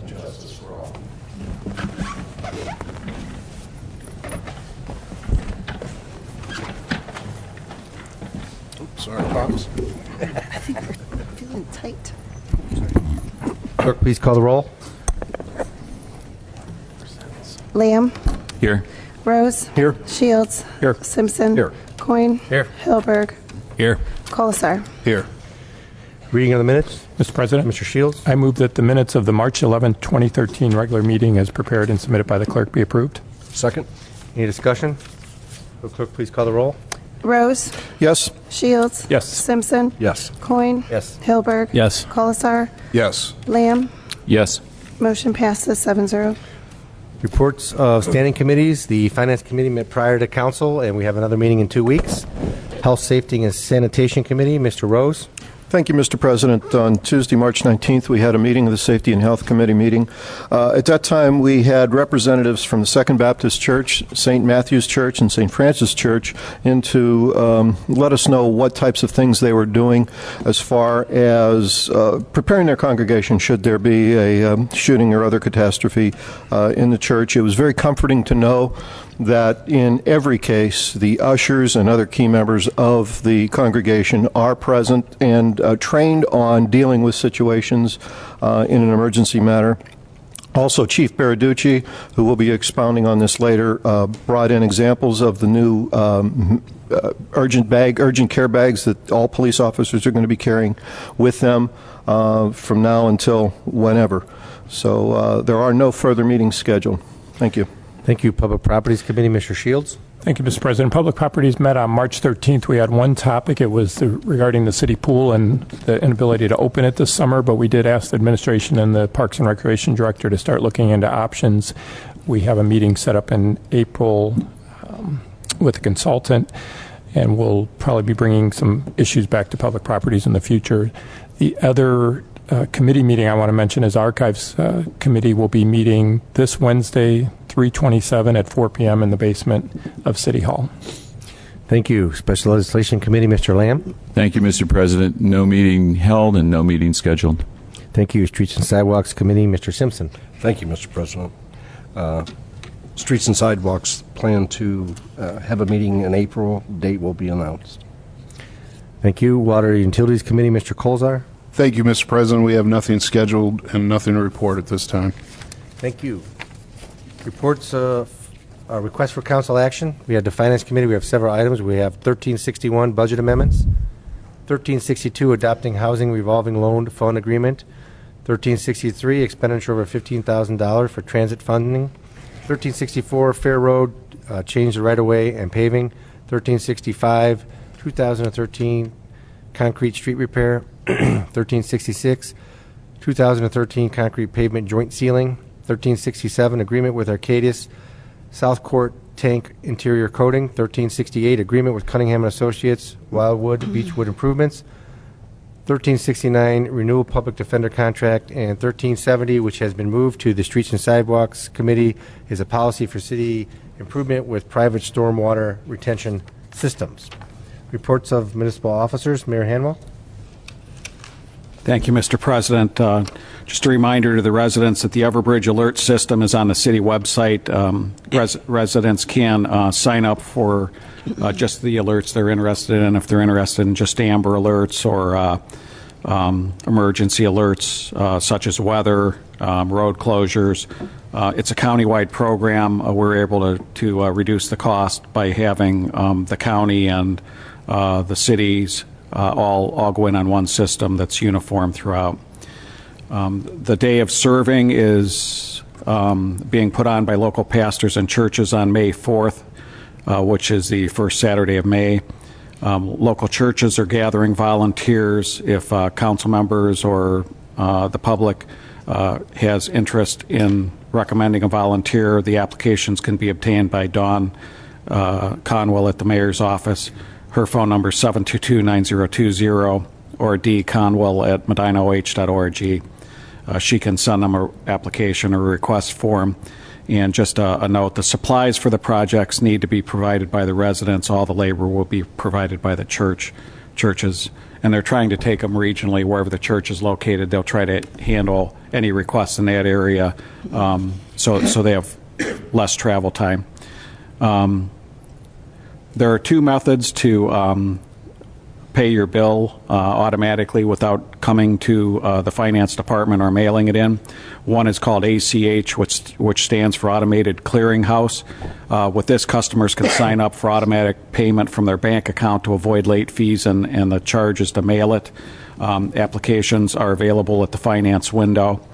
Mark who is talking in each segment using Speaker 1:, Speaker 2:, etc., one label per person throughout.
Speaker 1: and justice for all. Oops, sorry, Pops.
Speaker 2: I think we're feeling tight.
Speaker 3: Clerk, please call the roll.
Speaker 2: Lamb.
Speaker 4: Here.
Speaker 2: Rose.
Speaker 1: Here.
Speaker 2: Shields.
Speaker 4: Here.
Speaker 2: Simpson.
Speaker 1: Here.
Speaker 2: Coin.
Speaker 3: Here.
Speaker 2: Hilberg.
Speaker 4: Here.
Speaker 2: Colasar.
Speaker 1: Here.
Speaker 3: Reading of the minutes.
Speaker 4: Mr. President,
Speaker 3: Mr. Shields.
Speaker 4: I move that the minutes of the March 11, 2013 regular meeting as prepared and submitted by the clerk be approved.
Speaker 1: Second.
Speaker 3: Any discussion? Will clerk please call the roll?
Speaker 2: Rose.
Speaker 1: Yes.
Speaker 2: Shields.
Speaker 4: Yes.
Speaker 2: Simpson.
Speaker 1: Yes.
Speaker 2: Coin.
Speaker 3: Yes.
Speaker 2: Hilberg.
Speaker 4: Yes.
Speaker 2: Colasar.
Speaker 1: Yes.
Speaker 2: Lamb.
Speaker 4: Yes.
Speaker 2: Motion passes 7-0.
Speaker 3: Reports of standing committees. The Finance Committee met prior to council, and we have another meeting in 2 weeks. Health, Safety, and Sanitation Committee. Mr. Rose.
Speaker 5: Thank you, Mr. President. On Tuesday, March 19th, we had a meeting of the Safety and Health Committee meeting. At that time, we had representatives from the Second Baptist Church, St. Matthew's Church, and St. Francis Church in to let us know what types of things they were doing as far as preparing their congregation should there be a shooting or other catastrophe in the church. It was very comforting to know that in every case, the ushers and other key members of the congregation are present and trained on dealing with situations in an emergency manner. Also, Chief Baraducci, who will be expounding on this later, brought in examples of the new urgent care bags that all police officers are going to be carrying with them from now until whenever. So there are no further meetings scheduled. Thank you.
Speaker 3: Thank you. Public Properties Committee. Mr. Shields.
Speaker 4: Thank you, Mr. President. Public Properties met on March 13th. We had one topic. It was regarding the city pool and the inability to open it this summer, but we did ask the administration and the Parks and Recreation Director to start looking into options. We have a meeting set up in April with a consultant, and we'll probably be bringing some issues back to Public Properties in the future. The other committee meeting I want to mention is Archives Committee will be meeting this Wednesday, 3/27 at 4 p.m. in the basement of City Hall.
Speaker 3: Thank you. Special Legislation Committee. Mr. Lamb.
Speaker 6: Thank you, Mr. President. No meeting held and no meeting scheduled.
Speaker 3: Thank you. Streets and Sidewalks Committee. Mr. Simpson.
Speaker 1: Thank you, Mr. President. Streets and Sidewalks plan to have a meeting in April. Date will be announced.
Speaker 3: Thank you. Water and Utilities Committee. Mr. Colzar.
Speaker 7: Thank you, Mr. President. We have nothing scheduled and nothing to report at this time.
Speaker 3: Thank you. Reports of request for council action. We have the Finance Committee. We have several items. We have 1361 budget amendments, 1362 adopting housing revolving loan fund agreement, 1363 expenditure over $15,000 for transit funding, 1364 Fair Road change the right-of-way and paving, 1365 2013 concrete street repair, 1366 2013 concrete pavement joint sealing, 1367 agreement with Arcadis South Court tank interior coating, 1368 agreement with Cunningham & Associates Wildwood Beechwood improvements, 1369 renewal public defender contract, and 1370, which has been moved to the Streets and Sidewalks Committee, is a policy for city improvement with private stormwater retention systems. Reports of municipal officers. Mayor Hanwell.
Speaker 8: Thank you, Mr. President. Just a reminder to the residents that the Everbridge alert system is on the city website. Residents can sign up for just the alerts they're interested in. If they're interested in just Amber alerts or emergency alerts such as weather, road closures. It's a countywide program. We're able to reduce the cost by having the county and the cities all go in on one system that's uniform throughout. The day of serving is being put on by local pastors and churches on May 4th, which is the first Saturday of May. Local churches are gathering volunteers. If council members or the public has interest in recommending a volunteer, the applications can be obtained by Dawn Conwell at the mayor's office. Her phone number is 722-9020 or dconwell@medinaoh.org. She can send them an application or a request form. And just a note, the supplies for the projects need to be provided by the residents. All the labor will be provided by the churches. and they're trying to take them regionally wherever the church is located. They'll try to handle any requests in that area, so they have less travel time. There are two methods to pay your bill automatically without coming to the finance department or mailing it in. One is called ACH, which stands for Automated Clearinghouse. With this, customers can sign up for automatic payment from their bank account to avoid late fees and the charges to mail it. Applications are available at the finance window.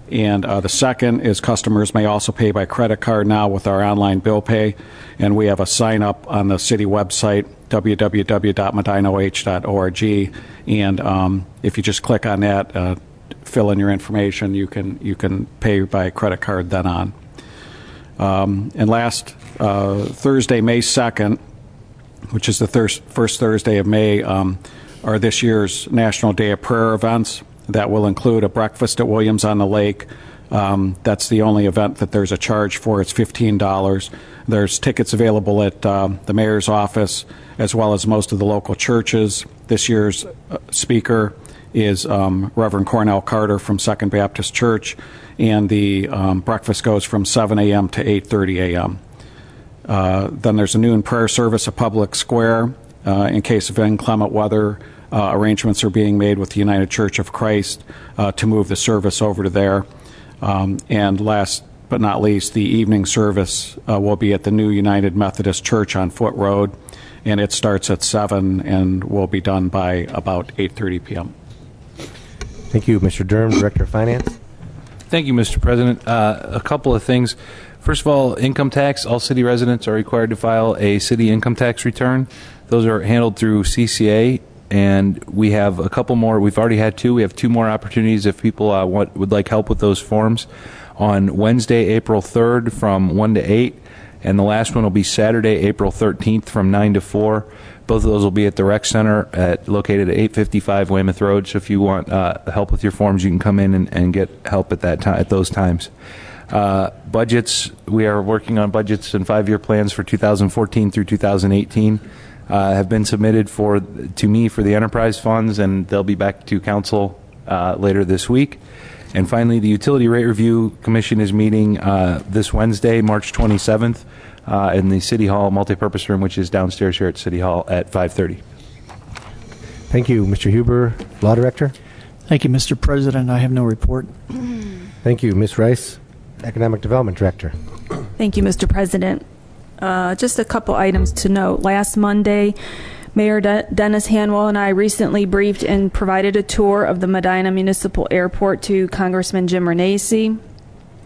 Speaker 8: And the second is customers may also pay by credit card now with our online bill pay. And we have a sign up on the city website, www.medinaoh.org. And if you just click on that, fill in your information, you can pay by credit card then on. And last Thursday, May 2nd, which is the first Thursday of May, are this year's National Day of Prayer events. That will include a breakfast at Williams on the Lake. That's the only event that there's a charge for. It's $15. There's tickets available at the mayor's office as well as most of the local churches. This year's speaker is Reverend Cornell Carter from Second Baptist Church, and the breakfast goes from 7 a.m. to 8:30 a.m. Then there's a noon prayer service at Public Square. In case of inclement weather, arrangements are being made with the United Church of Christ to move the service over to there. And last but not least, the evening service will be at the new United Methodist Church on Foot Road, and it starts at 7 and will be done by about 8:30 p.m.
Speaker 3: Thank you, Mr. Durham, Director of Finance.
Speaker 9: Thank you, Mr. President. A couple of things. First of all, income tax. All city residents are required to file a city income tax return. Those are handled through CCA, and we have a couple more. We've already had two. We have two more opportunities if people would like help with those forms. On Wednesday, April 3rd from 1 to 8, and the last one will be Saturday, April 13th from 9 to 4. Both of those will be at the Rec Center located at 855 Weymouth Road. So if you want help with your forms, you can come in and get help at those times. Budgets, we are working on budgets and 5-year plans for 2014 through 2018. Have been submitted to me for the enterprise funds, and they'll be back to council later this week. And finally, the Utility Rate Review Commission is meeting this Wednesday, March 27th, in the City Hall multipurpose room, which is downstairs here at City Hall at 5:30.
Speaker 3: Thank you, Mr. Huber, Law Director.
Speaker 10: Thank you, Mr. President. I have no report.
Speaker 3: Thank you, Ms. Rice, Economic Development Director.
Speaker 11: Thank you, Mr. President. Just a couple items to note. Last Monday, Mayor Dennis Hanwell and I recently briefed and provided a tour of the Medina Municipal Airport to Congressman Jim Renacci.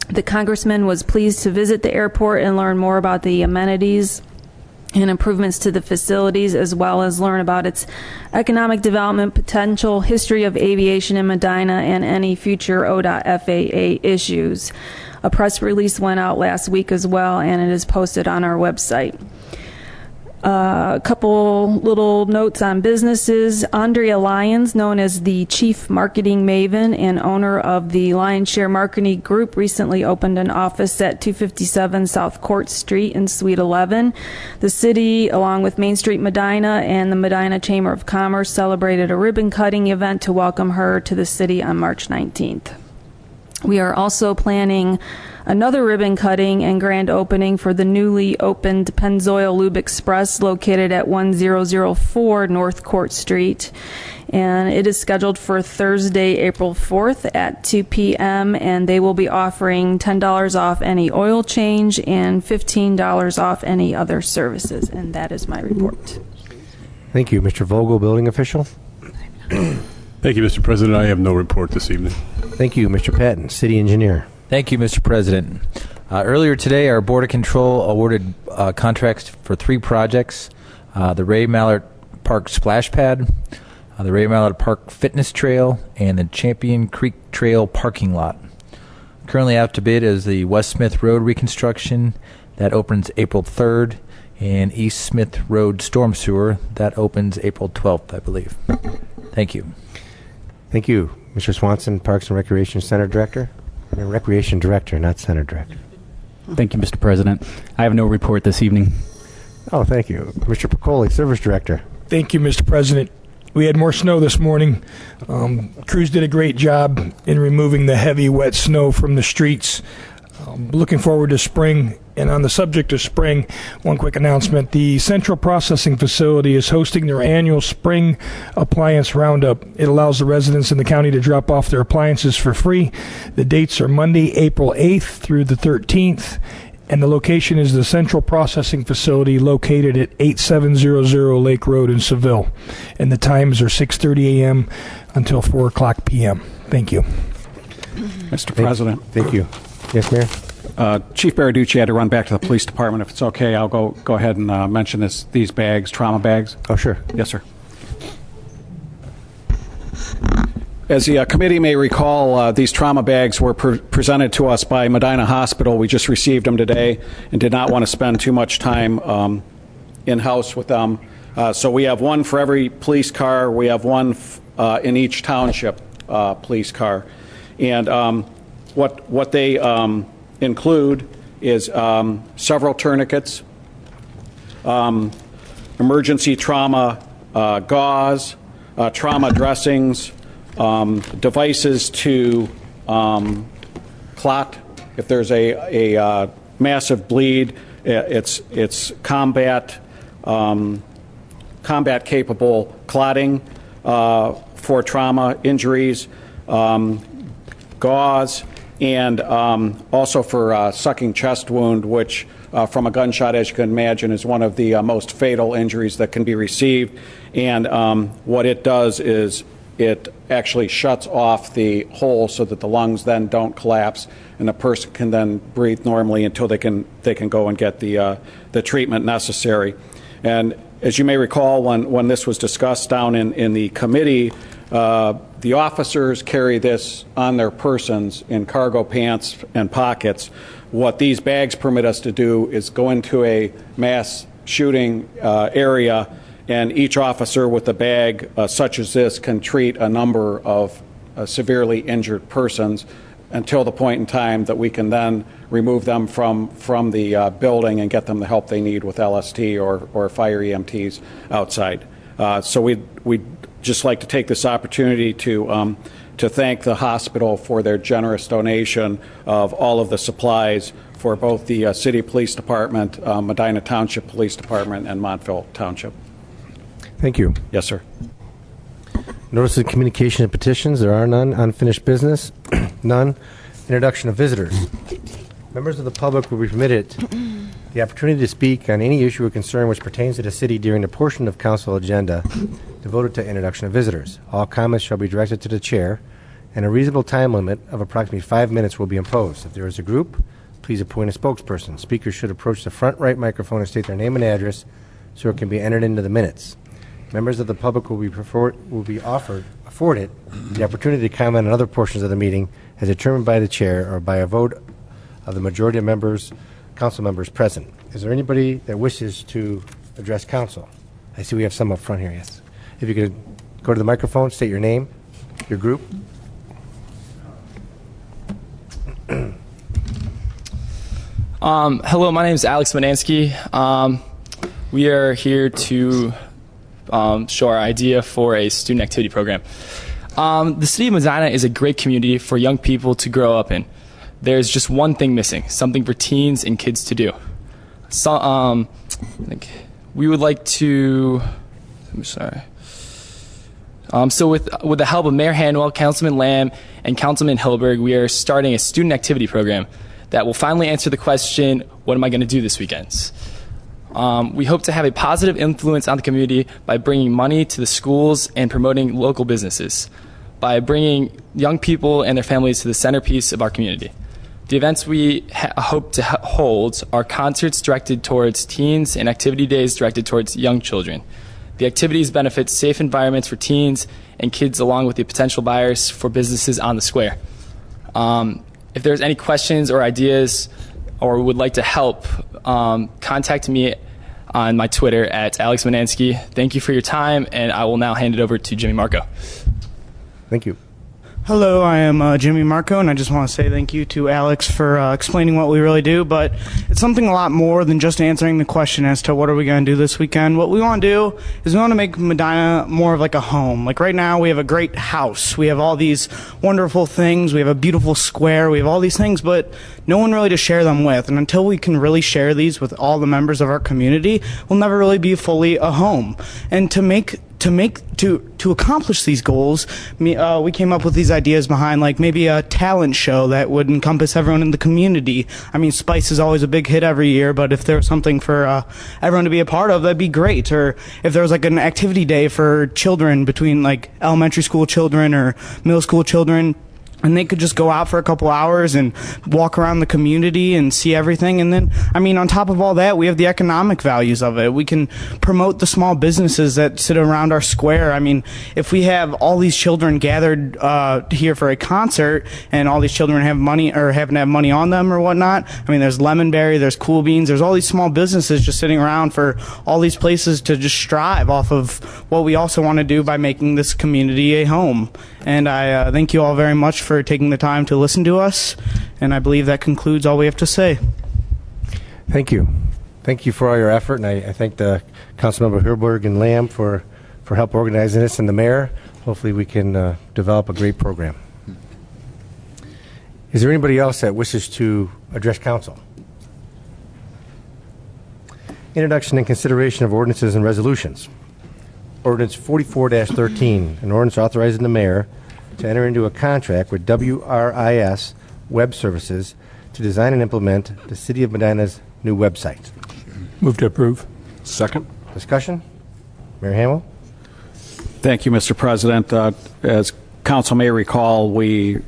Speaker 11: The congressman was pleased to visit the airport and learn more about the amenities and improvements to the facilities, as well as learn about its economic development potential, history of aviation in Medina, and any future ODOT FAA issues. A press release went out last week as well, and it is posted on our website. A couple little notes on businesses. Andrea Lyons, known as the Chief Marketing Maven and owner of the Lion Share Marketing Group, recently opened an office at 257 South Court Street in Suite 11. The city, along with Main Street Medina and the Medina Chamber of Commerce, celebrated a ribbon cutting event to welcome her to the city on March 19th. We are also planning another ribbon cutting and grand opening for the newly opened Pennzoil Lube Express located at 1004 North Court Street. And it is scheduled for Thursday, April 4th at 2 p.m. and they will be offering $10 off any oil change and $15 off any other services. And that is my report.
Speaker 3: Thank you. Mr. Vogel, Building Official.
Speaker 12: Thank you, Mr. President. I have no report this evening.
Speaker 3: Thank you, Mr. Patton, City Engineer.
Speaker 13: Thank you, Mr. President. Earlier today, our Board of Control awarded contracts for 3 projects. The Ray Mallard Park Splash Pad, the Ray Mallard Park Fitness Trail, and the Champion Creek Trail parking lot. Currently out to bid is the West Smith Road reconstruction. That opens April 3rd. And East Smith Road Storm Sewer. That opens April 12th, I believe. Thank you.
Speaker 3: Thank you. Mr. Swanson, Parks and Recreation Center Director. Recreation Director, not Center Director.
Speaker 14: Thank you, Mr. President. I have no report this evening.
Speaker 3: Oh, thank you. Mr. Piccoli, Service Director.
Speaker 10: Thank you, Mr. President.
Speaker 15: We had more snow this morning. Crews did a great job in removing the heavy, wet snow from the streets. Looking forward to spring. And on the subject of spring, one quick announcement. The Central Processing Facility is hosting their annual Spring Appliance Roundup. It allows the residents in the county to drop off their appliances for free. The dates are Monday, April 8th through the 13th. And the location is the Central Processing Facility located at 8700 Lake Road in Seville. And the times are 6:30 a.m. until 4 o'clock p.m. Thank you.
Speaker 8: Mr. President.
Speaker 3: Thank you. Yes, Mayor?
Speaker 8: Chief Baraducci had to run back to the police department. If it's okay, I'll go ahead and mention these bags, trauma bags.
Speaker 3: Oh, sure.
Speaker 8: Yes, sir. As the committee may recall, these trauma bags were presented to us by Medina Hospital. We just received them today and did not want to spend too much time in-house with them. So we have one for every police car. We have one in each township police car. And what they include is several tourniquets, emergency trauma gauze, trauma dressings, devices to clot if there's a massive bleed. It's combat capable clotting for trauma injuries, gauze, and also for sucking chest wound, which from a gunshot, as you can imagine, is one of the most fatal injuries that can be received. And what it does is it actually shuts off the hole so that the lungs then don't collapse, and the person can then breathe normally until they can go and get the treatment necessary. And as you may recall, when this was discussed down in the committee, the officers carry this on their persons in cargo pants and pockets. What these bags permit us to do is go into a mass shooting area, and each officer with a bag such as this can treat a number of severely injured persons until the point in time that we can then remove them from the building and get them the help they need with LST or fire EMTs outside. So we'd just like to take this opportunity to thank the hospital for their generous donation of all of the supplies for both the City Police Department, Medina Township Police Department, and Montville Township.
Speaker 3: Thank you.
Speaker 8: Yes, sir.
Speaker 3: Notice of communication and petitions. There are none. Unfinished business. None. Introduction of visitors. Members of the public will be permitted the opportunity to speak on any issue or concern which pertains to the city during the portion of council agenda devoted to introduction of visitors. All comments shall be directed to the chair, and a reasonable time limit of approximately 5 minutes will be imposed. If there is a group, please appoint a spokesperson. Speakers should approach the front right microphone and state their name and address so it can be entered into the minutes. Members of the public will be afforded the opportunity to comment on other portions of the meeting as determined by the chair or by a vote of the majority of council members present. Is there anybody that wishes to address council? I see we have some up front here, yes. If you could go to the microphone, state your name, your group.
Speaker 16: Hello, my name is Alex Manansky. We are here to show our idea for a student activity program. The city of Medina is a great community for young people to grow up in. There's just one thing missing, something for teens and kids to do. So, we would like to, I'm sorry. So with the help of Mayor Hanwell, Councilman Lamb, and Councilman Hillberg, we are starting a student activity program that will finally answer the question, what am I going to do this weekend? We hope to have a positive influence on the community by bringing money to the schools and promoting local businesses, by bringing young people and their families to the centerpiece of our community. The events we hope to hold are concerts directed towards teens and activity days directed towards young children. The activities benefit safe environments for teens and kids along with the potential buyers for businesses on the square. If there's any questions or ideas or would like to help, contact me on my Twitter at Alex Manansky. Thank you for your time, and I will now hand it over to Jimmy Marco.
Speaker 3: Thank you.
Speaker 17: Hello, I am Jimmy Marco, and I just want to say thank you to Alex for explaining what we really do, but it's something a lot more than just answering the question as to what are we going to do this weekend. What we want to do is we want to make Medina more of like a home. Like right now, we have a great house. We have all these wonderful things. We have a beautiful square. We have all these things, but no one really to share them with. And until we can really share these with all the members of our community, we'll never really be fully a home. And to accomplish these goals, we came up with these ideas behind like maybe a talent show that would encompass everyone in the community. I mean, Spice is always a big hit every year, but if there was something for everyone to be a part of, that'd be great. Or if there was like an activity day for children between like elementary school children or middle school children, and they could just go out for a couple hours and walk around the community and see everything. And then, I mean, on top of all that, we have the economic values of it. We can promote the small businesses that sit around our square. I mean, if we have all these children gathered here for a concert and all these children have money or happen to have money on them or whatnot, I mean, there's Lemonberry, there's Cool Beans, there's all these small businesses just sitting around for all these places to just strive off of what we also want to do by making this community a home. And I thank you all very much for taking the time to listen to us, and I believe that concludes all we have to say.
Speaker 3: Thank you. Thank you for all your effort, and I thank the Councilmember Herberg and Lamb for help organizing this, and the mayor. Hopefully we can develop a great program. Is there anybody else that wishes to address council? Introduction and consideration of ordinances and resolutions. Ordinance 44-13, an ordinance authorizing the mayor to enter into a contract with WRIS Web Services to design and implement the City of Medina's new website.
Speaker 4: Move to approve.
Speaker 1: Second.
Speaker 3: Discussion? Mayor Hamel?
Speaker 8: Thank you, Mr. President. As council may recall, we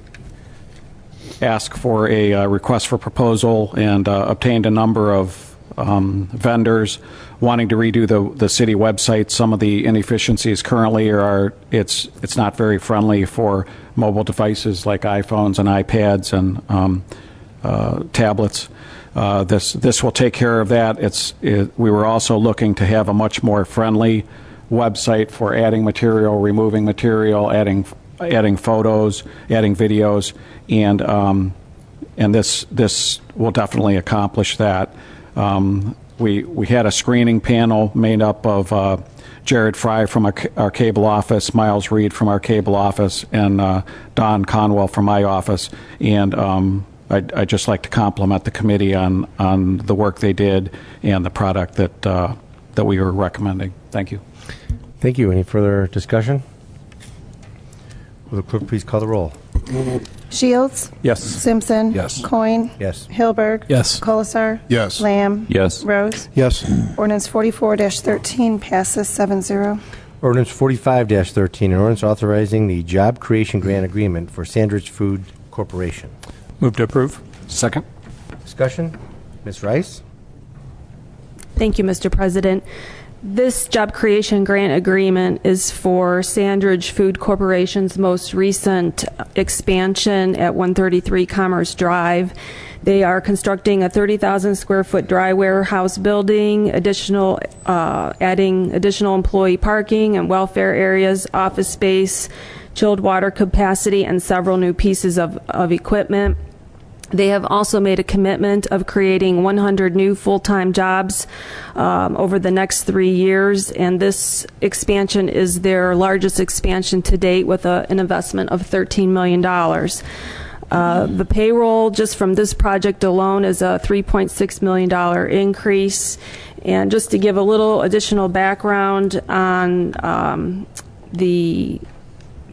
Speaker 8: asked for a request for proposal and obtained a number of vendors wanting to redo the city website. Some of the inefficiencies currently are it's not very friendly for mobile devices like iPhones and iPads and tablets. This will take care of that. We were also looking to have a much more friendly website for adding material, removing material, adding photos, adding videos, and this will definitely accomplish that. We had a screening panel made up of Jared Fry from our cable office, Miles Reed from our cable office, and Don Conwell from my office. And I'd just like to compliment the committee on the work they did and the product that we were recommending. Thank you.
Speaker 3: Thank you. Any further discussion? Will the clerk please call the roll?
Speaker 2: Shields?
Speaker 4: Yes.
Speaker 2: Simpson?
Speaker 1: Yes.
Speaker 2: Coin?
Speaker 3: Yes.
Speaker 2: Hilberg?
Speaker 14: Yes.
Speaker 2: Colasar?
Speaker 7: Yes.
Speaker 2: Lamb?
Speaker 6: Yes.
Speaker 2: Rose?
Speaker 5: Yes.
Speaker 2: Ordinance 44-13 passes 7-0.
Speaker 3: Ordinance 45-13, an ordinance authorizing the job creation grant agreement for Sandridge Food Corporation.
Speaker 4: Move to approve.
Speaker 1: Second.
Speaker 3: Discussion? Ms. Rice?
Speaker 11: Thank you, Mr. President. This job creation grant agreement is for Sandridge Food Corporation's most recent expansion at 133 Commerce Drive. They are constructing a 30,000 square foot dry warehouse building, adding additional employee parking and welfare areas, office space, chilled water capacity, and several new pieces of equipment. They have also made a commitment of creating 100 new full-time jobs over the next 3 years, and this expansion is their largest expansion to date with an investment of $13 million. The payroll just from this project alone is a $3.6 million increase. And just to give a little additional background on the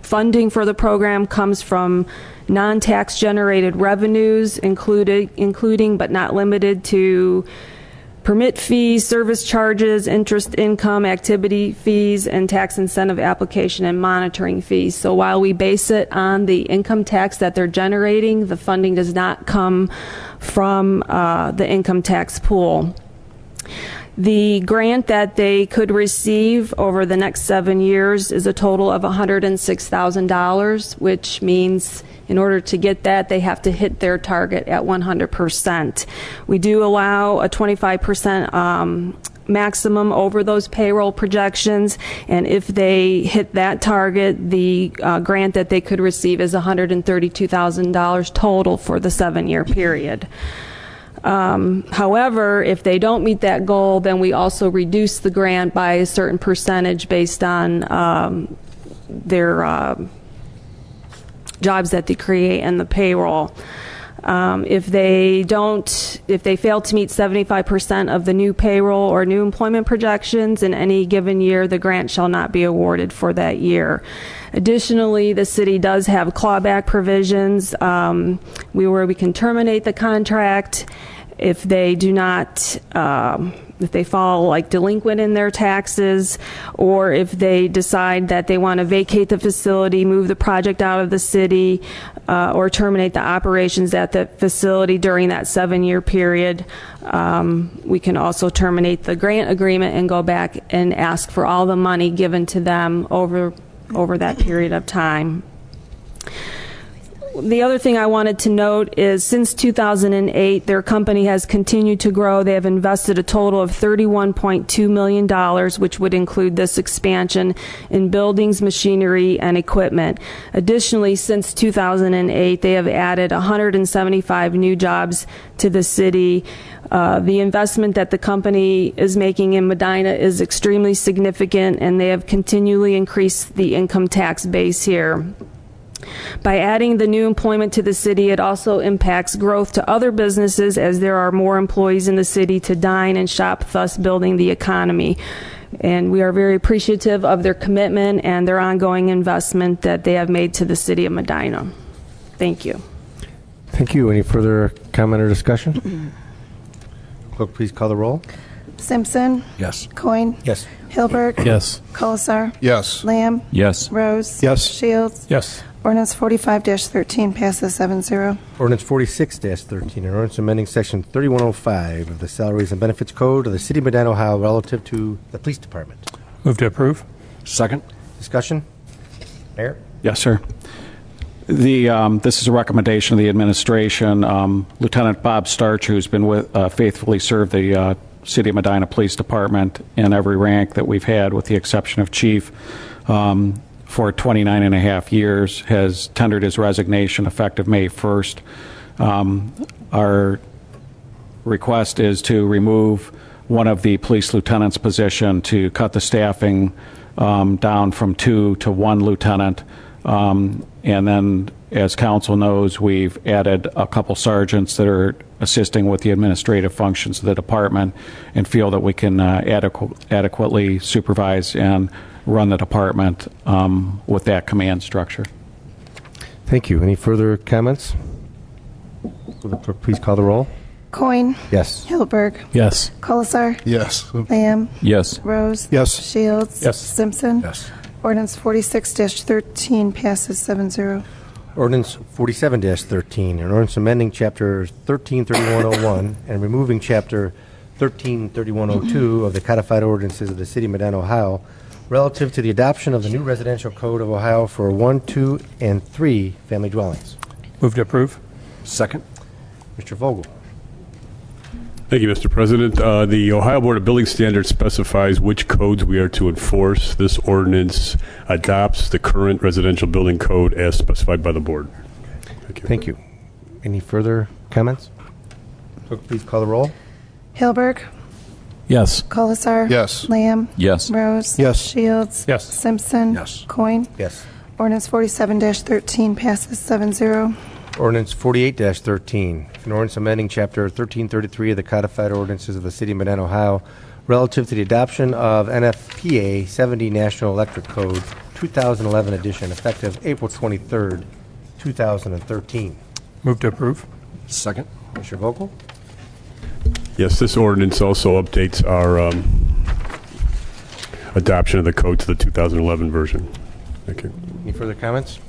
Speaker 11: funding for the program comes from non-tax generated revenues, including but not limited to permit fees, service charges, interest income, activity fees, and tax incentive application and monitoring fees. So while we base it on the income tax that they're generating, the funding does not come from the income tax pool. The grant that they could receive over the next 7 years is a total of $106,000, which means in order to get that, they have to hit their target at 100%. We do allow a 25% maximum over those payroll projections, and if they hit that target, the grant that they could receive is $132,000 total for the 7-year period. However, if they don't meet that goal, then we also reduce the grant by a certain percentage based on their jobs that they create and the payroll. If they fail to meet 75% of the new payroll or new employment projections in any given year, the grant shall not be awarded for that year. Additionally, the city does have clawback provisions where we can terminate the contract if they do not, if they fall like delinquent in their taxes, or if they decide that they want to vacate the facility, move the project out of the city, or terminate the operations at the facility during that 7-year period. We can also terminate the grant agreement and go back and ask for all the money given to them over that period of time. The other thing I wanted to note is since 2008, their company has continued to grow. They have invested a total of $31.2 million, which would include this expansion in buildings, machinery, and equipment. Additionally, since 2008, they have added 175 new jobs to the city. The investment that the company is making in Medina is extremely significant, and they have continually increased the income tax base here. By adding the new employment to the city, it also impacts growth to other businesses as there are more employees in the city to dine and shop, thus building the economy. And we are very appreciative of their commitment and their ongoing investment that they have made to the city of Medina. Thank you.
Speaker 3: Thank you. Any further comment or discussion? Clerk, please call the roll.
Speaker 2: Simpson.
Speaker 1: Yes.
Speaker 2: Coin.
Speaker 3: Yes.
Speaker 2: Hilberg.
Speaker 12: Yes.
Speaker 2: Colasar.
Speaker 7: Yes.
Speaker 2: Lamb.
Speaker 6: Yes.
Speaker 2: Rose.
Speaker 5: Yes.
Speaker 2: Shields.
Speaker 12: Yes.
Speaker 2: Ordinance 45-13 passes 7-0.
Speaker 3: Ordinance 46-13, an ordinance amending section 3105 of the Salaries and Benefits Code of the City of Medina, Ohio, relative to the police department.
Speaker 4: Move to approve.
Speaker 1: Second.
Speaker 3: Discussion? Mayor?
Speaker 8: Yes, sir. This is a recommendation of the administration. Lieutenant Bob Starch, who's been faithfully served the City of Medina Police Department in every rank that we've had, with the exception of chief, for 29 and a half years, has tendered his resignation effective May 1st. Our request is to remove one of the police lieutenant's position, to cut the staffing down from 2 to 1 lieutenant. And then, as council knows, we've added a couple sergeants that are assisting with the administrative functions of the department, and feel that we can adequately supervise and run the department with that command structure.
Speaker 3: Thank you. Any further comments? Will the clerk please call the roll?
Speaker 2: Coin.
Speaker 3: Yes.
Speaker 2: Hilberg.
Speaker 12: Yes.
Speaker 2: Colasar.
Speaker 7: Yes.
Speaker 2: Lamb.
Speaker 6: Yes.
Speaker 2: Rose.
Speaker 5: Yes.
Speaker 2: Shields.
Speaker 12: Yes.
Speaker 2: Simpson.
Speaker 1: Yes.
Speaker 2: Ordinance 46-13 passes 7-0.
Speaker 3: Ordinance 47-13, an ordinance amending Chapter 133101 and removing Chapter 133102 of the codified ordinances of the City of Medina, Ohio, relative to the adoption of the new residential code of Ohio for 1, 2, and 3 family dwellings.
Speaker 4: Move to approve.
Speaker 1: Second.
Speaker 3: Mr. Vogel.
Speaker 12: Thank you, Mr. President. The Ohio Board of Building Standards specifies which codes we are to enforce. This ordinance adopts the current residential building code as specified by the board. Thank you.
Speaker 3: Thank you. Any further comments? Clerk, please call the roll.
Speaker 2: Hilberg.
Speaker 12: Yes.
Speaker 2: Colasar.
Speaker 7: Yes.
Speaker 2: Lamb.
Speaker 6: Yes.
Speaker 2: Rose.
Speaker 5: Yes.
Speaker 2: Shields.
Speaker 4: Yes.
Speaker 2: Simpson.
Speaker 1: Yes.
Speaker 2: Coin.
Speaker 3: Yes.
Speaker 2: Ordinance 47-13 passes 7-0.
Speaker 3: Ordinance 48-13, an ordinance amending Chapter 1333 of the codified ordinances of the City of Medina, Ohio, relative to the adoption of NFPA 70 National Electric Code 2011 edition, effective April 23rd, 2013.
Speaker 4: Move to approve.
Speaker 1: Second.
Speaker 3: Mr. Vogel?
Speaker 12: Yes, this ordinance also updates our adoption of the code to the 2011 version. Thank you.
Speaker 3: Any further comments?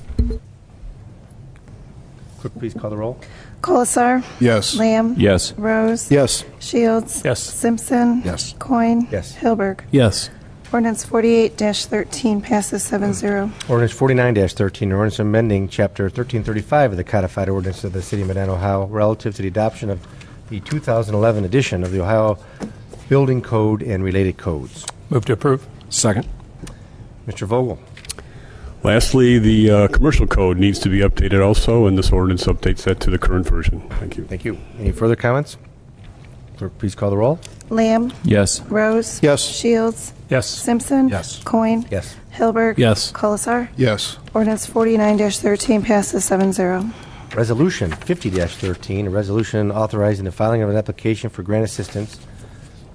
Speaker 3: Clerk, please call the roll.
Speaker 2: Colasar.
Speaker 7: Yes.
Speaker 2: Lamb.
Speaker 6: Yes.
Speaker 2: Rose.
Speaker 5: Yes.
Speaker 2: Shields.
Speaker 4: Yes.
Speaker 2: Simpson.
Speaker 1: Yes.
Speaker 2: Coin.
Speaker 3: Yes.
Speaker 2: Hilberg.
Speaker 12: Yes.
Speaker 2: Ordinance 48-13 passes 7-0.
Speaker 3: Ordinance 49-13, an ordinance amending Chapter 1335 of the codified ordinances of the City of Medina, Ohio, relative to the adoption of the 2011 edition of the Ohio building code and related codes.
Speaker 4: Move to approve.
Speaker 1: Second.
Speaker 3: Mr. Vogel.
Speaker 12: Lastly, the commercial code needs to be updated also, and this ordinance updates that to the current version. Thank you.
Speaker 3: Thank you. Any further comments? Clerk, please call the roll.
Speaker 2: Lamb.
Speaker 6: Yes.
Speaker 2: Rose.
Speaker 5: Yes.
Speaker 2: Shields.
Speaker 4: Yes.
Speaker 2: Simpson.
Speaker 1: Yes.
Speaker 2: Coin.
Speaker 3: Yes.
Speaker 2: Hilberg.
Speaker 14: Yes.
Speaker 2: Colasar.
Speaker 7: Yes.
Speaker 2: Ordinance 49-13 passes 7-0.
Speaker 3: Resolution 50-13, a resolution authorizing the filing of an application for grant assistance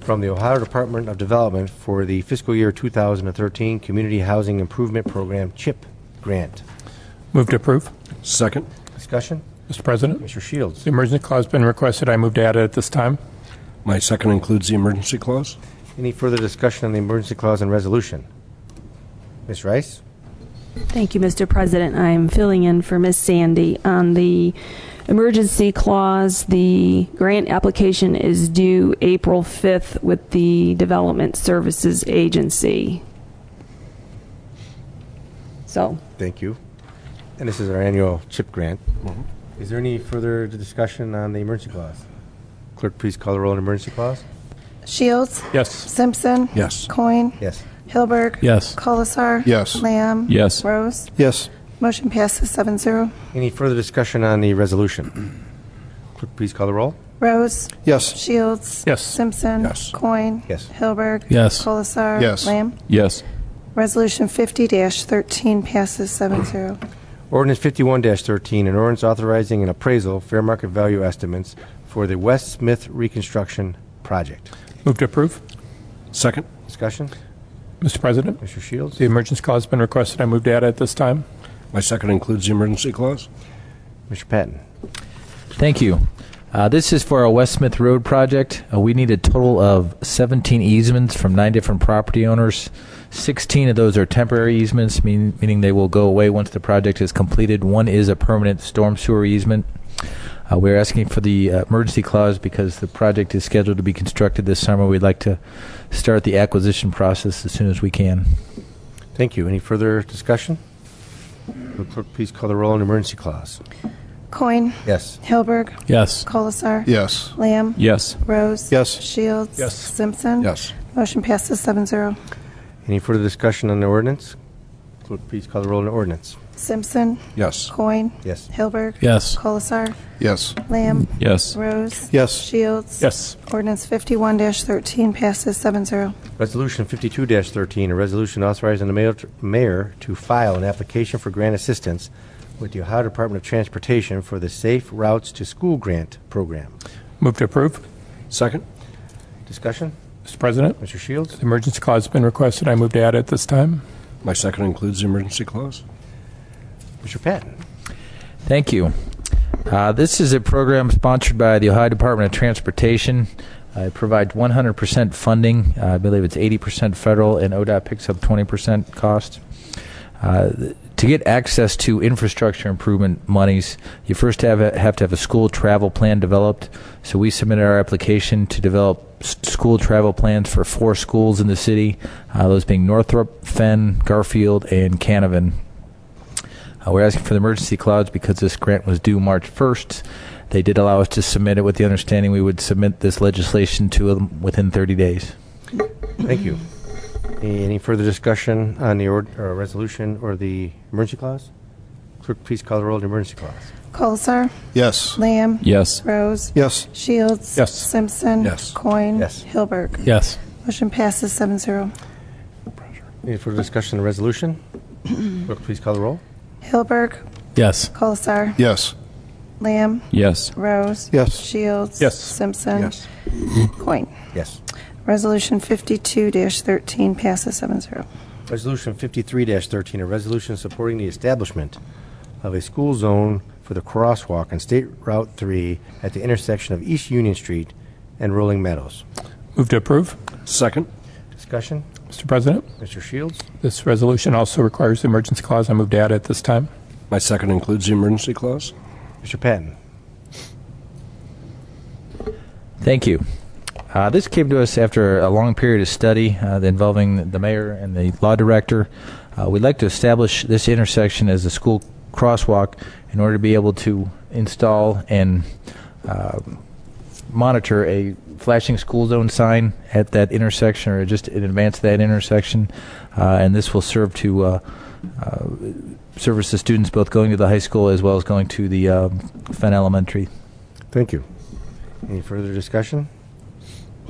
Speaker 3: from the Ohio Department of Development for the fiscal year 2013 Community Housing Improvement Program CHIP grant.
Speaker 4: Move to approve.
Speaker 1: Second.
Speaker 3: Discussion?
Speaker 4: Mr. President,
Speaker 3: Mr. Shields.
Speaker 4: the emergency clause has been requested. I move to add it at this time.
Speaker 1: My second includes the emergency clause.
Speaker 3: Any further discussion on the emergency clause and resolution? Ms. Rice?
Speaker 11: Thank you, Mr. President. I'm filling in for Ms. Sandy. On the emergency clause, the grant application is due April 5th with the Development Services Agency. So,
Speaker 3: Thank you. And this is our annual CHIP grant. Is there any further discussion on the emergency clause? Clerk, please call the roll on emergency clause.
Speaker 2: Shields.
Speaker 4: Yes.
Speaker 2: Simpson.
Speaker 1: Yes.
Speaker 2: Coin.
Speaker 3: Yes.
Speaker 2: Hilberg.
Speaker 14: Yes.
Speaker 2: Colasar.
Speaker 7: Yes.
Speaker 2: Lamb.
Speaker 6: Yes.
Speaker 2: Rose.
Speaker 5: Yes.
Speaker 2: Motion passes 7-0.
Speaker 3: Any further discussion on the resolution? Clerk, please call the roll.
Speaker 2: Rose.
Speaker 5: Yes.
Speaker 2: Shields.
Speaker 4: Yes.
Speaker 2: Simpson.
Speaker 1: Yes.
Speaker 2: Coin.
Speaker 3: Yes.
Speaker 2: Hilberg.
Speaker 14: Yes.
Speaker 2: Colasar.
Speaker 7: Yes.
Speaker 2: Lamb.
Speaker 6: Yes.
Speaker 2: Resolution 50-13 passes 7-0.
Speaker 3: Ordinance 51-13, an ordinance authorizing an appraisal, fair market value estimates for the West Smith Reconstruction Project.
Speaker 4: Move to approve.
Speaker 1: Second.
Speaker 3: Discussion?
Speaker 4: Mr. President,
Speaker 3: Mr. Shields?
Speaker 4: the emergency clause has been requested. I move to add it at this time.
Speaker 1: My second includes the emergency clause.
Speaker 3: Mr. Patton?
Speaker 13: Thank you. This is for our West Smith Road project. We need a total of 17 easements from 9 different property owners. 16 of those are temporary easements, meaning they will go away once the project is completed. One is a permanent storm sewer easement. We're asking for the emergency clause because the project is scheduled to be constructed this summer. We'd like to start the acquisition process as soon as we can.
Speaker 3: Thank you. Any further discussion? Will clerk please call the roll on emergency clause?
Speaker 2: Coin.
Speaker 3: Yes.
Speaker 2: Hilberg.
Speaker 14: Yes.
Speaker 2: Colasar.
Speaker 7: Yes.
Speaker 2: Lamb.
Speaker 6: Yes.
Speaker 2: Rose.
Speaker 5: Yes.
Speaker 2: Shields.
Speaker 4: Yes.
Speaker 2: Simpson.
Speaker 1: Yes.
Speaker 2: Motion passes 7-0.
Speaker 3: Any further discussion on the ordinance? Clerk, please call the roll on the ordinance.
Speaker 2: Simpson.
Speaker 1: Yes.
Speaker 2: Coin.
Speaker 3: Yes.
Speaker 2: Hilberg.
Speaker 14: Yes.
Speaker 2: Colasar.
Speaker 7: Yes.
Speaker 2: Lamb.
Speaker 6: Yes.
Speaker 2: Rose.
Speaker 5: Yes.
Speaker 2: Shields.
Speaker 4: Yes.
Speaker 2: Ordinance 51-13 passes 7-0.
Speaker 3: Resolution 52-13, a resolution authorizing the mayor to file an application for grant assistance with the Ohio Department of Transportation for the Safe Routes to School Grant Program.
Speaker 4: Move to approve.
Speaker 1: Second.
Speaker 3: Discussion?
Speaker 4: Mr. President,
Speaker 3: Mr. Shields?
Speaker 4: the emergency clause has been requested. I move to add it at this time.
Speaker 1: My second includes the emergency clause.
Speaker 3: Mr. Patton?
Speaker 13: Thank you. This is a program sponsored by the Ohio Department of Transportation. It provides 100% funding. I believe it's 80% federal, and ODOT picks up 20% cost. To get access to infrastructure improvement monies, you first have to have a school travel plan developed. So we submitted our application to develop school travel plans for 4 schools in the city, those being Northrop, Fenn, Garfield, and Canavan. We're asking for the emergency clause because this grant was due March 1st. They did allow us to submit it with the understanding we would submit this legislation to them within 30 days.
Speaker 3: Thank you. Any further discussion on the resolution or the emergency clause? Clerk, please call the roll on the emergency clause.
Speaker 2: Colasar.
Speaker 7: Yes.
Speaker 2: Lamb.
Speaker 6: Yes.
Speaker 2: Rose.
Speaker 5: Yes.
Speaker 2: Shields.
Speaker 4: Yes.
Speaker 2: Simpson.
Speaker 1: Yes.
Speaker 2: Coin.
Speaker 3: Yes.
Speaker 2: Hilberg.
Speaker 14: Yes.
Speaker 2: Motion passes 7-0.
Speaker 3: Any further discussion on the resolution? Clerk, please call the roll.
Speaker 2: Hilberg.
Speaker 14: Yes.
Speaker 2: Colasar.
Speaker 7: Yes.
Speaker 2: Lamb.
Speaker 6: Yes.
Speaker 2: Rose.
Speaker 5: Yes.
Speaker 2: Shields.
Speaker 4: Yes.
Speaker 2: Simpson.
Speaker 1: Yes.
Speaker 2: Coin.
Speaker 3: Yes.
Speaker 2: Resolution 52-13 passes 7-0.
Speaker 3: Resolution 53-13, a resolution supporting the establishment of a school zone for the crosswalk on State Route 3 at the intersection of East Union Street and Rolling Meadows.
Speaker 4: Move to approve.
Speaker 1: Second.
Speaker 3: Discussion?
Speaker 4: Mr. President,
Speaker 3: Mr. Shields?
Speaker 4: this resolution also requires the emergency clause. I move to add it at this time.
Speaker 1: My second includes the emergency clause.
Speaker 3: Mr. Patton?
Speaker 13: Thank you. This came to us after a long period of study involving the mayor and the law director. We'd like to establish this intersection as a school crosswalk in order to be able to install and monitor a flashing school zone sign at that intersection, or just in advance of that intersection. And this will serve to service the students both going to the high school as well as going to the Fenn Elementary.
Speaker 3: Thank you. Any further discussion?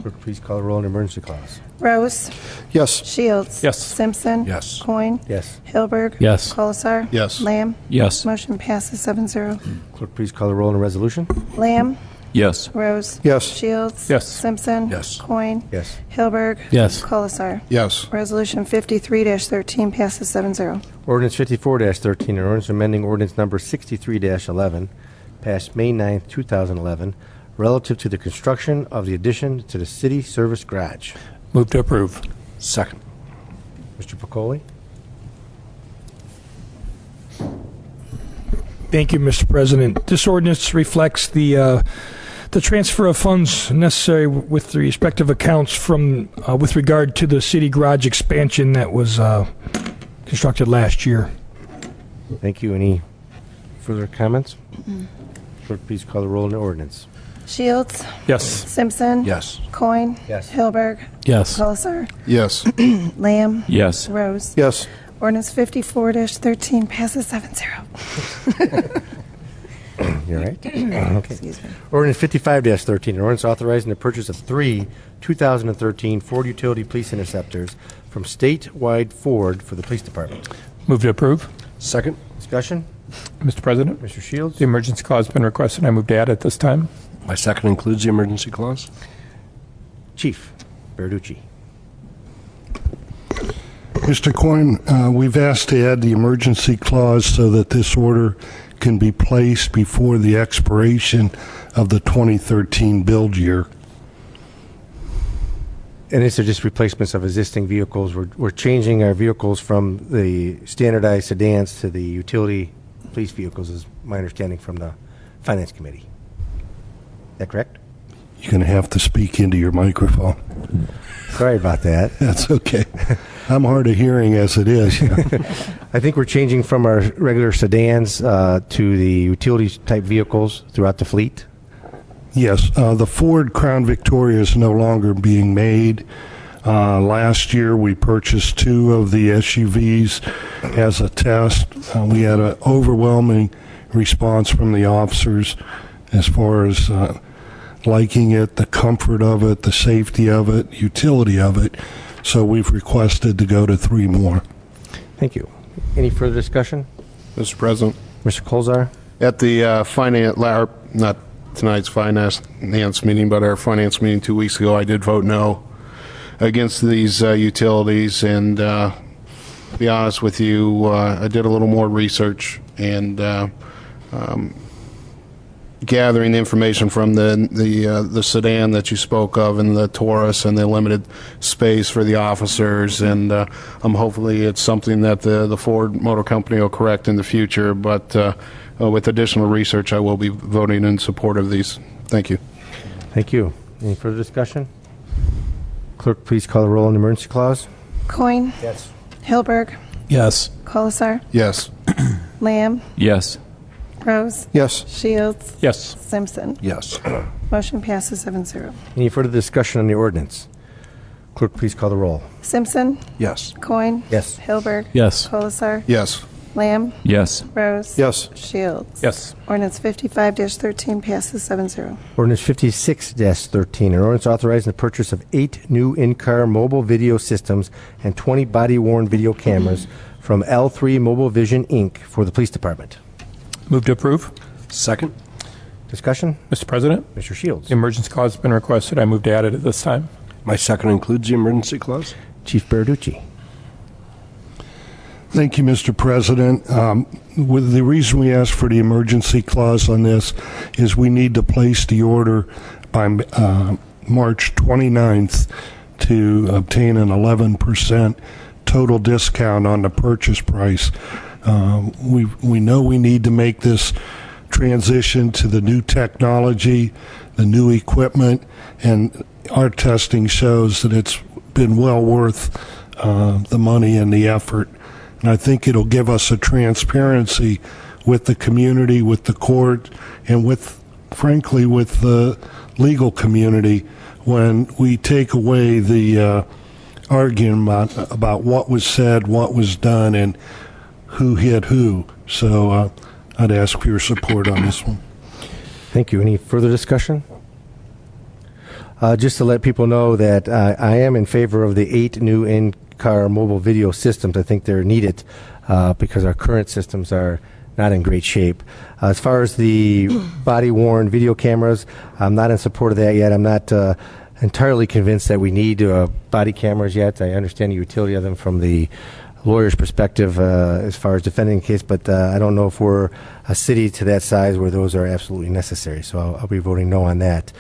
Speaker 3: Clerk, please call the roll on the emergency clause.
Speaker 2: Rose.
Speaker 5: Yes.
Speaker 2: Shields.
Speaker 4: Yes.
Speaker 2: Simpson.
Speaker 1: Yes.
Speaker 2: Coin.
Speaker 3: Yes.
Speaker 2: Hilberg.
Speaker 14: Yes.
Speaker 2: Colasar.
Speaker 7: Yes.
Speaker 2: Lamb.
Speaker 14: Yes.
Speaker 2: Motion passes 7-0.
Speaker 3: Clerk, please call the roll on the resolution.
Speaker 2: Lamb.
Speaker 6: Yes.
Speaker 2: Rose.
Speaker 5: Yes.
Speaker 2: Shields.
Speaker 4: Yes.
Speaker 2: Simpson.
Speaker 1: Yes.
Speaker 2: Coin.
Speaker 3: Yes.
Speaker 2: Hilberg.
Speaker 14: Yes.
Speaker 2: Colasar.
Speaker 7: Yes.
Speaker 2: Resolution 53-13 passes 7-0.
Speaker 3: Ordinance 54-13, an ordinance amending ordinance number 63-11, passed May 9th, 2011, relative to the construction of the addition to the city service garage.
Speaker 4: Move to approve.
Speaker 1: Second.
Speaker 3: Mr. Pacoli?
Speaker 15: Thank you, Mr. President. This ordinance reflects the transfer of funds necessary with the respective accounts from with regard to the city garage expansion that was constructed last year.
Speaker 3: Thank you. Any further comments? Clerk, please call the roll on the ordinance.
Speaker 2: Shields.
Speaker 4: Yes.
Speaker 2: Simpson.
Speaker 1: Yes.
Speaker 2: Coin.
Speaker 3: Yes.
Speaker 2: Hilberg.
Speaker 14: Yes.
Speaker 2: Colasar.
Speaker 7: Yes.
Speaker 2: Lamb.
Speaker 6: Yes.
Speaker 2: Rose.
Speaker 5: Yes.
Speaker 2: Ordinance 54-13 passes 7-0.
Speaker 3: You all right? Okay.
Speaker 2: Excuse me.
Speaker 3: Ordinance 55-13, an ordinance authorizing the purchase of 3 2013 Ford Utility Police Interceptors from statewide Ford for the police department.
Speaker 4: Move to approve.
Speaker 1: Second.
Speaker 3: Discussion?
Speaker 4: Mr. President,
Speaker 3: Mr. Shields?
Speaker 4: the emergency clause has been requested. I move to add it this time.
Speaker 1: My second includes the emergency clause.
Speaker 3: Chief Bertucci.
Speaker 18: Mr. Coyne, we've asked to add the emergency clause so that this order can be placed before the expiration of the 2013 build year.
Speaker 3: And these are just replacements of existing vehicles. We're changing our vehicles from the standardized sedans to the utility police vehicles, is my understanding from the Finance Committee. Is that correct?
Speaker 18: You're going to have to speak into your microphone.
Speaker 3: Sorry about that.
Speaker 18: That's okay. I'm hard of hearing as it is.
Speaker 3: I think we're changing from our regular sedans to the utility type vehicles throughout the fleet.
Speaker 18: Yes, the Ford Crown Victoria is no longer being made. Last year, we purchased 2 of the SUVs as a test. We had an overwhelming response from the officers as far as liking it, the comfort of it, the safety of it, utility of it. So we've requested to go to 3 more.
Speaker 3: Thank you. Any further discussion?
Speaker 7: Mr. President.
Speaker 3: Mr. Colzar?
Speaker 7: At the not tonight's finance meeting, but our finance meeting 2 weeks ago, I did vote no against these utilities. And to be honest with you, I did a little more research and gathering the information from the sedan that you spoke of and the Taurus and the limited space for the officers, and hopefully it's something that the Ford Motor Company will correct in the future, but with additional research I will be voting in support of these. Thank you.
Speaker 3: Thank you. Any further discussion? Clerk, please call the roll on the emergency clause.
Speaker 2: Coin.
Speaker 3: Yes.
Speaker 2: Hilberg.
Speaker 14: Yes.
Speaker 2: Colasar.
Speaker 7: Yes.
Speaker 2: Lamb.
Speaker 6: Yes.
Speaker 2: Rose.
Speaker 5: Yes.
Speaker 2: Shields.
Speaker 4: Yes.
Speaker 2: Simpson.
Speaker 1: Yes.
Speaker 2: Motion passes 7-0.
Speaker 3: Any further discussion on the ordinance? Clerk, please call the roll.
Speaker 2: Simpson.
Speaker 1: Yes.
Speaker 2: Coin.
Speaker 3: Yes.
Speaker 2: Hilberg.
Speaker 14: Yes.
Speaker 2: Colasar.
Speaker 7: Yes.
Speaker 2: Lamb.
Speaker 6: Yes.
Speaker 2: Rose.
Speaker 5: Yes.
Speaker 2: Shields.
Speaker 4: Yes.
Speaker 2: Ordinance 55-13 passes 7-0.
Speaker 3: Ordinance 56-13, an ordinance authorizing the purchase of 8 new in-car mobile video systems and 20 body-worn video cameras from L3 Mobile Vision, Inc. for the police department.
Speaker 4: Move to approve.
Speaker 1: Second.
Speaker 3: Discussion?
Speaker 4: Mr. President,
Speaker 3: Mr. Shields.
Speaker 4: the emergency clause has been requested. I move to add it at this time.
Speaker 1: My second includes the emergency clause.
Speaker 3: Chief Bertucci.
Speaker 18: Thank you, Mr. President. With the reason we asked for the emergency clause on this is we need to place the order by March 29th to obtain an 11% total discount on the purchase price. We know we need to make this transition to the new technology, the new equipment, and our testing shows that it's been well worth the money and the effort. And I think it'll give us a transparency with the community, with the court, and with, frankly, with the legal community when we take away the argument about what was said, what was done, and who hit who. So I'd ask for your support on this one.
Speaker 3: Thank you. Any further discussion? Just to let people know that I am in favor of the 8 new in-car mobile video systems. I think they're needed because our current systems are not in great shape. As far as the body-worn video cameras, I'm not in support of that yet. I'm not entirely convinced that we need body cameras yet. I understand the utility of them from the lawyer's perspective as far as defending the case, but I don't know if we're a city to that size where those are absolutely necessary. So I'll be voting no on that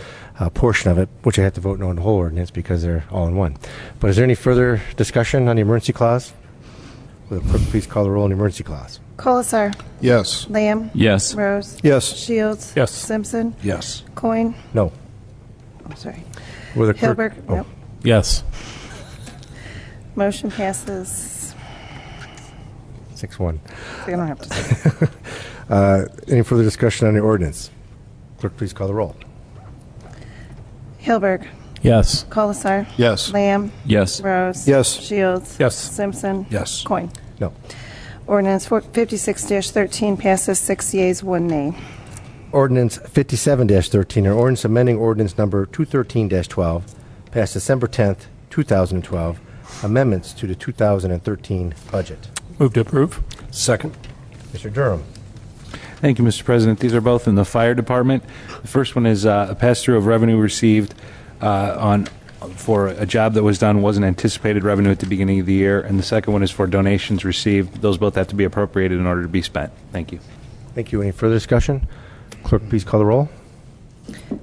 Speaker 3: portion of it, which I have to vote no on the whole ordinance because they're all in one. But is there any further discussion on the emergency clause? Will the clerk please call the roll on the emergency clause?
Speaker 2: Colasar.
Speaker 7: Yes.
Speaker 2: Lamb.
Speaker 6: Yes.
Speaker 2: Rose.
Speaker 5: Yes.
Speaker 2: Shields.
Speaker 4: Yes.
Speaker 2: Simpson.
Speaker 1: Yes.
Speaker 2: Coin.
Speaker 3: No.
Speaker 2: I'm sorry.
Speaker 3: Will the clerk?
Speaker 2: Hilberg.
Speaker 3: Oh.
Speaker 2: Nope.
Speaker 4: Yes.
Speaker 2: Motion passes.
Speaker 3: 6-1.
Speaker 2: I don't have to say.
Speaker 3: Any further discussion on the ordinance? Clerk, please call the roll.
Speaker 2: Hilberg.
Speaker 4: Yes.
Speaker 2: Colasar.
Speaker 7: Yes.
Speaker 2: Lamb.
Speaker 6: Yes.
Speaker 2: Rose.
Speaker 5: Yes.
Speaker 2: Shields.
Speaker 4: Yes.
Speaker 2: Simpson.
Speaker 1: Yes.
Speaker 2: Coin.
Speaker 3: No.
Speaker 2: Ordinance 56-13 passes 6 yeas, 1 nay.
Speaker 3: Ordinance 57-13, or ordinance amending ordinance number 213-12, passed December 10th, 2012. Amendments to the 2013 budget.
Speaker 4: Move to approve.
Speaker 1: Second.
Speaker 3: Mr. Durham.
Speaker 9: Thank you, Mr. President. These are both in the fire department. The first one is a pass-through of revenue received for a job that was done, wasn't anticipated revenue at the beginning of the year, and the second one is for donations received. Those both have to be appropriated in order to be spent. Thank you.
Speaker 3: Thank you. Any further discussion? Clerk, please call the roll.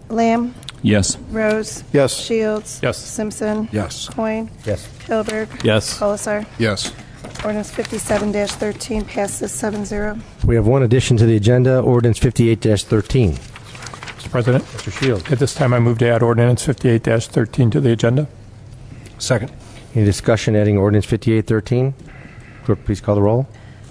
Speaker 2: Lamb.
Speaker 6: Yes.
Speaker 2: Rose.
Speaker 5: Yes.
Speaker 2: Shields.
Speaker 4: Yes.
Speaker 2: Simpson.
Speaker 1: Yes.
Speaker 2: Coin.
Speaker 3: Yes.
Speaker 2: Hilberg.
Speaker 4: Yes.
Speaker 2: Colasar.
Speaker 7: Yes.
Speaker 2: Ordinance 57-13 passes 7-0.
Speaker 3: We have one addition to the agenda, ordinance 58-13.
Speaker 4: Mr. President,
Speaker 3: Mr. Shields.
Speaker 4: at this time I move to add ordinance 58-13 to the agenda.
Speaker 1: Second.
Speaker 3: Any discussion adding ordinance 58-13? Clerk, please call the roll.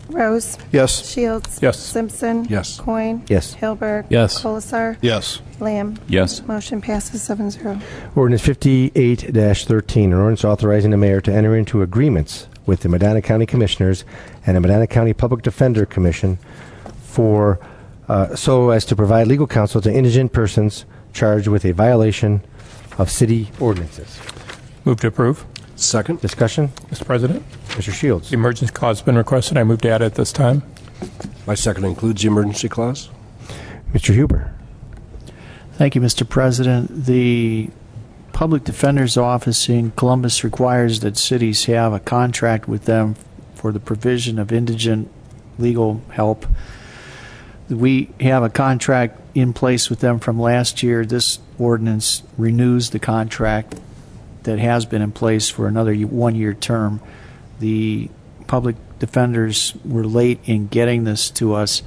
Speaker 2: Rose.
Speaker 5: Yes.
Speaker 2: Shields.
Speaker 4: Yes.
Speaker 2: Simpson.
Speaker 1: Yes.
Speaker 2: Coin.
Speaker 3: Yes.
Speaker 2: Hilberg.
Speaker 4: Yes.
Speaker 2: Colasar.
Speaker 7: Yes.
Speaker 2: Lamb.
Speaker 6: Yes.
Speaker 2: Motion passes 7-0.
Speaker 3: Ordinance 58-13, an ordinance authorizing the mayor to enter into agreements with the Medina County Commissioners and the Medina County Public Defender Commission for so as to provide legal counsel to indigent persons charged with a violation of city ordinances.
Speaker 4: Move to approve.
Speaker 1: Second.
Speaker 3: Discussion?
Speaker 4: Mr. President,
Speaker 3: Mr. Shields.
Speaker 4: the emergency clause has been requested. I move to add it at this time.
Speaker 1: My second includes the emergency clause.
Speaker 3: Mr. Huber.
Speaker 10: Thank you, Mr. President. The Public Defender's Office in Columbus requires that cities have a contract with them for the provision of indigent legal help. We have a contract in place with them from last year. This ordinance renews the contract that has been in place for another 1-year term. The public defenders were late in getting this to us.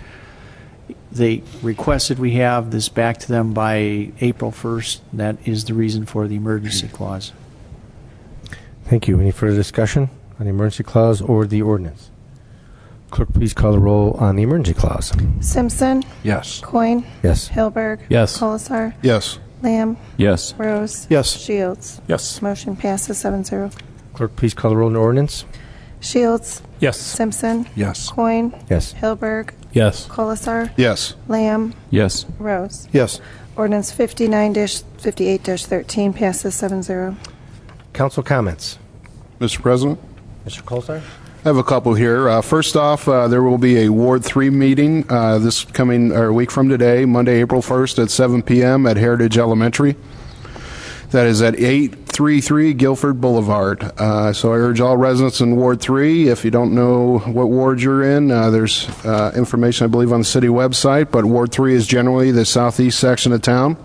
Speaker 10: They requested we have this back to them by April 1st. That is the reason for the emergency clause.
Speaker 3: Thank you. Any further discussion on the emergency clause or the ordinance? Clerk, please call the roll on the emergency clause.
Speaker 2: Simpson.
Speaker 1: Yes.
Speaker 2: Coin.
Speaker 3: Yes.
Speaker 2: Hilberg.
Speaker 4: Yes.
Speaker 2: Colasar.
Speaker 7: Yes.
Speaker 2: Lamb.
Speaker 6: Yes.
Speaker 2: Rose.
Speaker 5: Yes.
Speaker 2: Shields.
Speaker 4: Yes.
Speaker 2: Motion passes 7-0.
Speaker 3: Clerk, please call the roll on the ordinance.
Speaker 2: Shields.
Speaker 4: Yes.
Speaker 2: Simpson.
Speaker 1: Yes.
Speaker 2: Coin.
Speaker 3: Yes.
Speaker 2: Hilberg.
Speaker 4: Yes.
Speaker 2: Colasar.
Speaker 7: Yes.
Speaker 2: Lamb.
Speaker 6: Yes.
Speaker 2: Rose.
Speaker 5: Yes.
Speaker 2: Ordinance 58-13 passes 7-0.
Speaker 3: Council comments.
Speaker 7: Mr. President?
Speaker 3: Mr. Colasar?
Speaker 7: I have a couple here. First off, there will be a Ward 3 meeting this coming or a week from today, Monday, April 1st at 7 p.m. at Heritage Elementary. That is at 833 Guilford Boulevard. So I urge all residents in Ward 3, if you don't know what ward you're in, there's information, I believe, on the city website, but Ward 3 is generally the southeast section of town.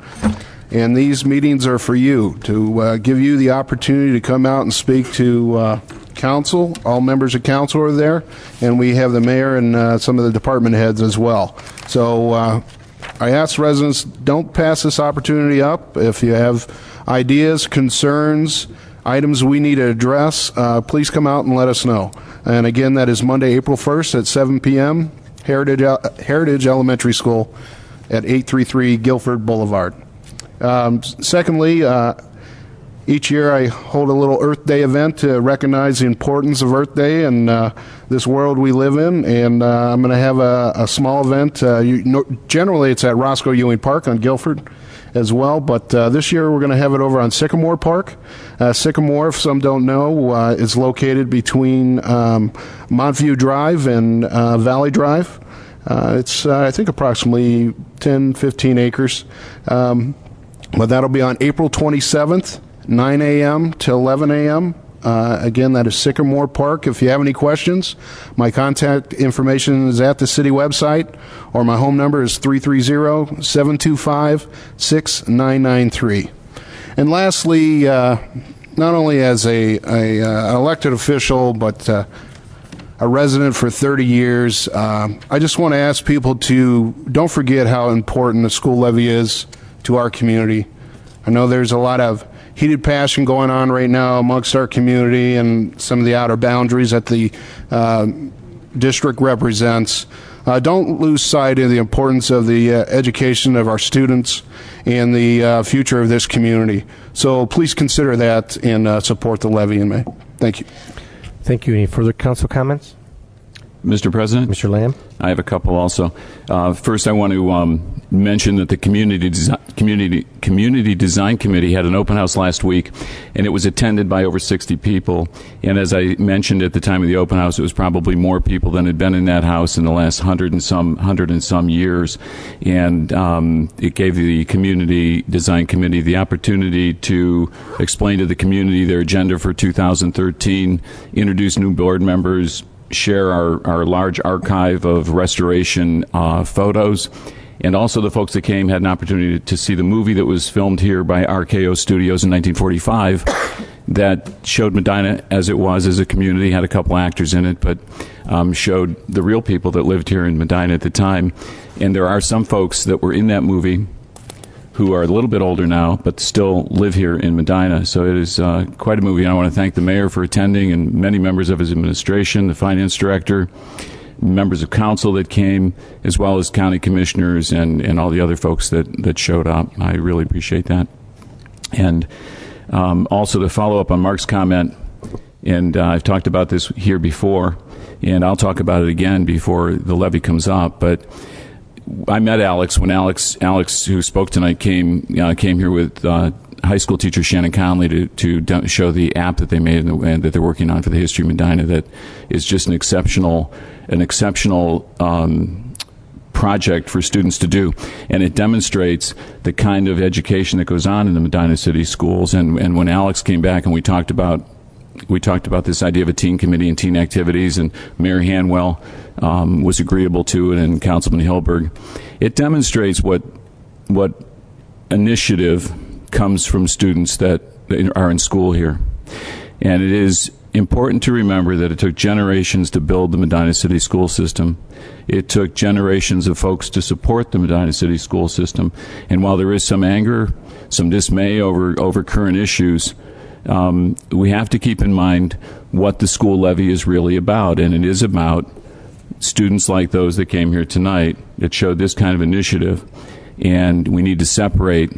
Speaker 7: And these meetings are for you, to give you the opportunity to come out and speak to council. All members of council are there, and we have the mayor and some of the department heads as well. So I ask residents, don't pass this opportunity up. If you have ideas, concerns, items we need to address, please come out and let us know. And again, that is Monday, April 1st at 7 p.m., Heritage Elementary School at 833 Guilford Boulevard. Secondly, each year I hold a little Earth Day event to recognize the importance of Earth Day and this world we live in. And I'm going to have a small event. Generally, it's at Roscoe Ewing Park on Guilford as well, but this year we're going to have it over on Sycamore Park. Sycamore, if some don't know, is located between Montview Drive and Valley Drive. It's, I think, approximately 10, 15 acres. But that'll be on April 27th, 9 a.m. to 11 a.m. Again, that is Sycamore Park. If you have any questions, my contact information is at the city website, or my home number is 330-725-6993. And lastly, not only as an elected official, but a resident for 30 years, I just want to ask people to don't forget how important the school levy is to our community. I know there's a lot of heated passion going on right now amongst our community and some of the outer boundaries that the district represents. Don't lose sight of the importance of the education of our students and the future of this community. So please consider that and support the levy in May. Thank you.
Speaker 3: Thank you. Any further council comments?
Speaker 6: Mr. President?
Speaker 3: Mr. Lamb?
Speaker 6: I have a couple also. First, I want to mention that the Community Design Committee had an open house last week, and it was attended by over 60 people. And as I mentioned at the time of the open house, it was probably more people than had been in that house in the last 100 and some years. And it gave the Community Design Committee the opportunity to explain to the community their agenda for 2013, introduce new board members, share our large archive of restoration photos. And also the folks that came had an opportunity to see the movie that was filmed here by RKO Studios in 1945 that showed Medina as it was as a community, had a couple actors in it, but showed the real people that lived here in Medina at the time. And there are some folks that were in that movie who are a little bit older now, but still live here in Medina. So it is quite a movie. And I want to thank the mayor for attending and many members of his administration, the finance director, members of council that came, as well as county commissioners and all the other folks that showed up. I really appreciate that. And also to follow up on Mark's comment, and I've talked about this here before, and I'll talk about it again before the levy comes up, but I met Alex when Alex, who spoke tonight, came here with high school teacher Shannon Conley to show the app that they made and that they're working on for the history of Medina. That is just an exceptional project for students to do, and it demonstrates the kind of education that goes on in the Medina City schools. And when Alex came back and we talked about this idea of a teen committee and teen activities, and Mayor Hanwell was agreeable to it, and Councilman Hilberg. It demonstrates what initiative comes from students that are in school here. And it is important to remember that it took generations to build the Medina City school system. It took generations of folks to support the Medina City school system. And while there is some anger, some dismay over current issues, we have to keep in mind what the school levy is really about. And it is about students like those that came here tonight that showed this kind of initiative. And we need to separate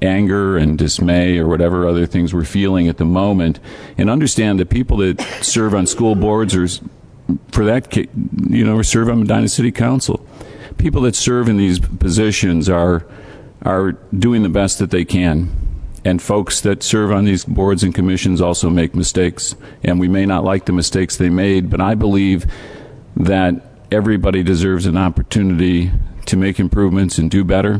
Speaker 6: anger and dismay or whatever other things we're feeling at the moment, and understand that people that serve on school boards or serve on Medina City Council, people that serve in these positions are doing the best that they can. And folks that serve on these boards and commissions also make mistakes. And we may not like the mistakes they made, but I believe that everybody deserves an opportunity to make improvements and do better.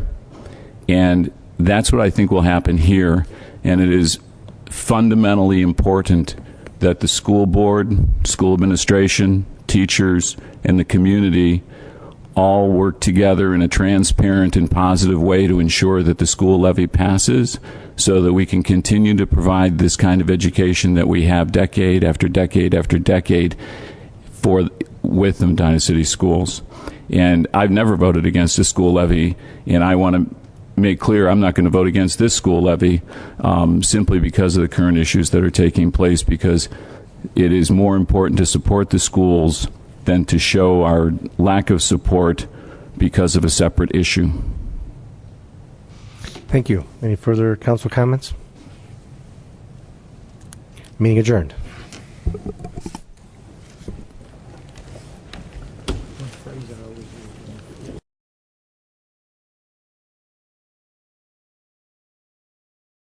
Speaker 6: And that's what I think will happen here. And it is fundamentally important that the school board, school administration, teachers, and the community all work together in a transparent and positive way to ensure that the school levy passes, so that we can continue to provide this kind of education that we have decade after decade after decade with the Medina City schools. And I've never voted against a school levy, and I want to make clear I'm not going to vote against this school levy simply because of the current issues that are taking place, because it is more important to support the schools than to show our lack of support because of a separate issue.
Speaker 3: Thank you. Any further council comments? Meeting adjourned.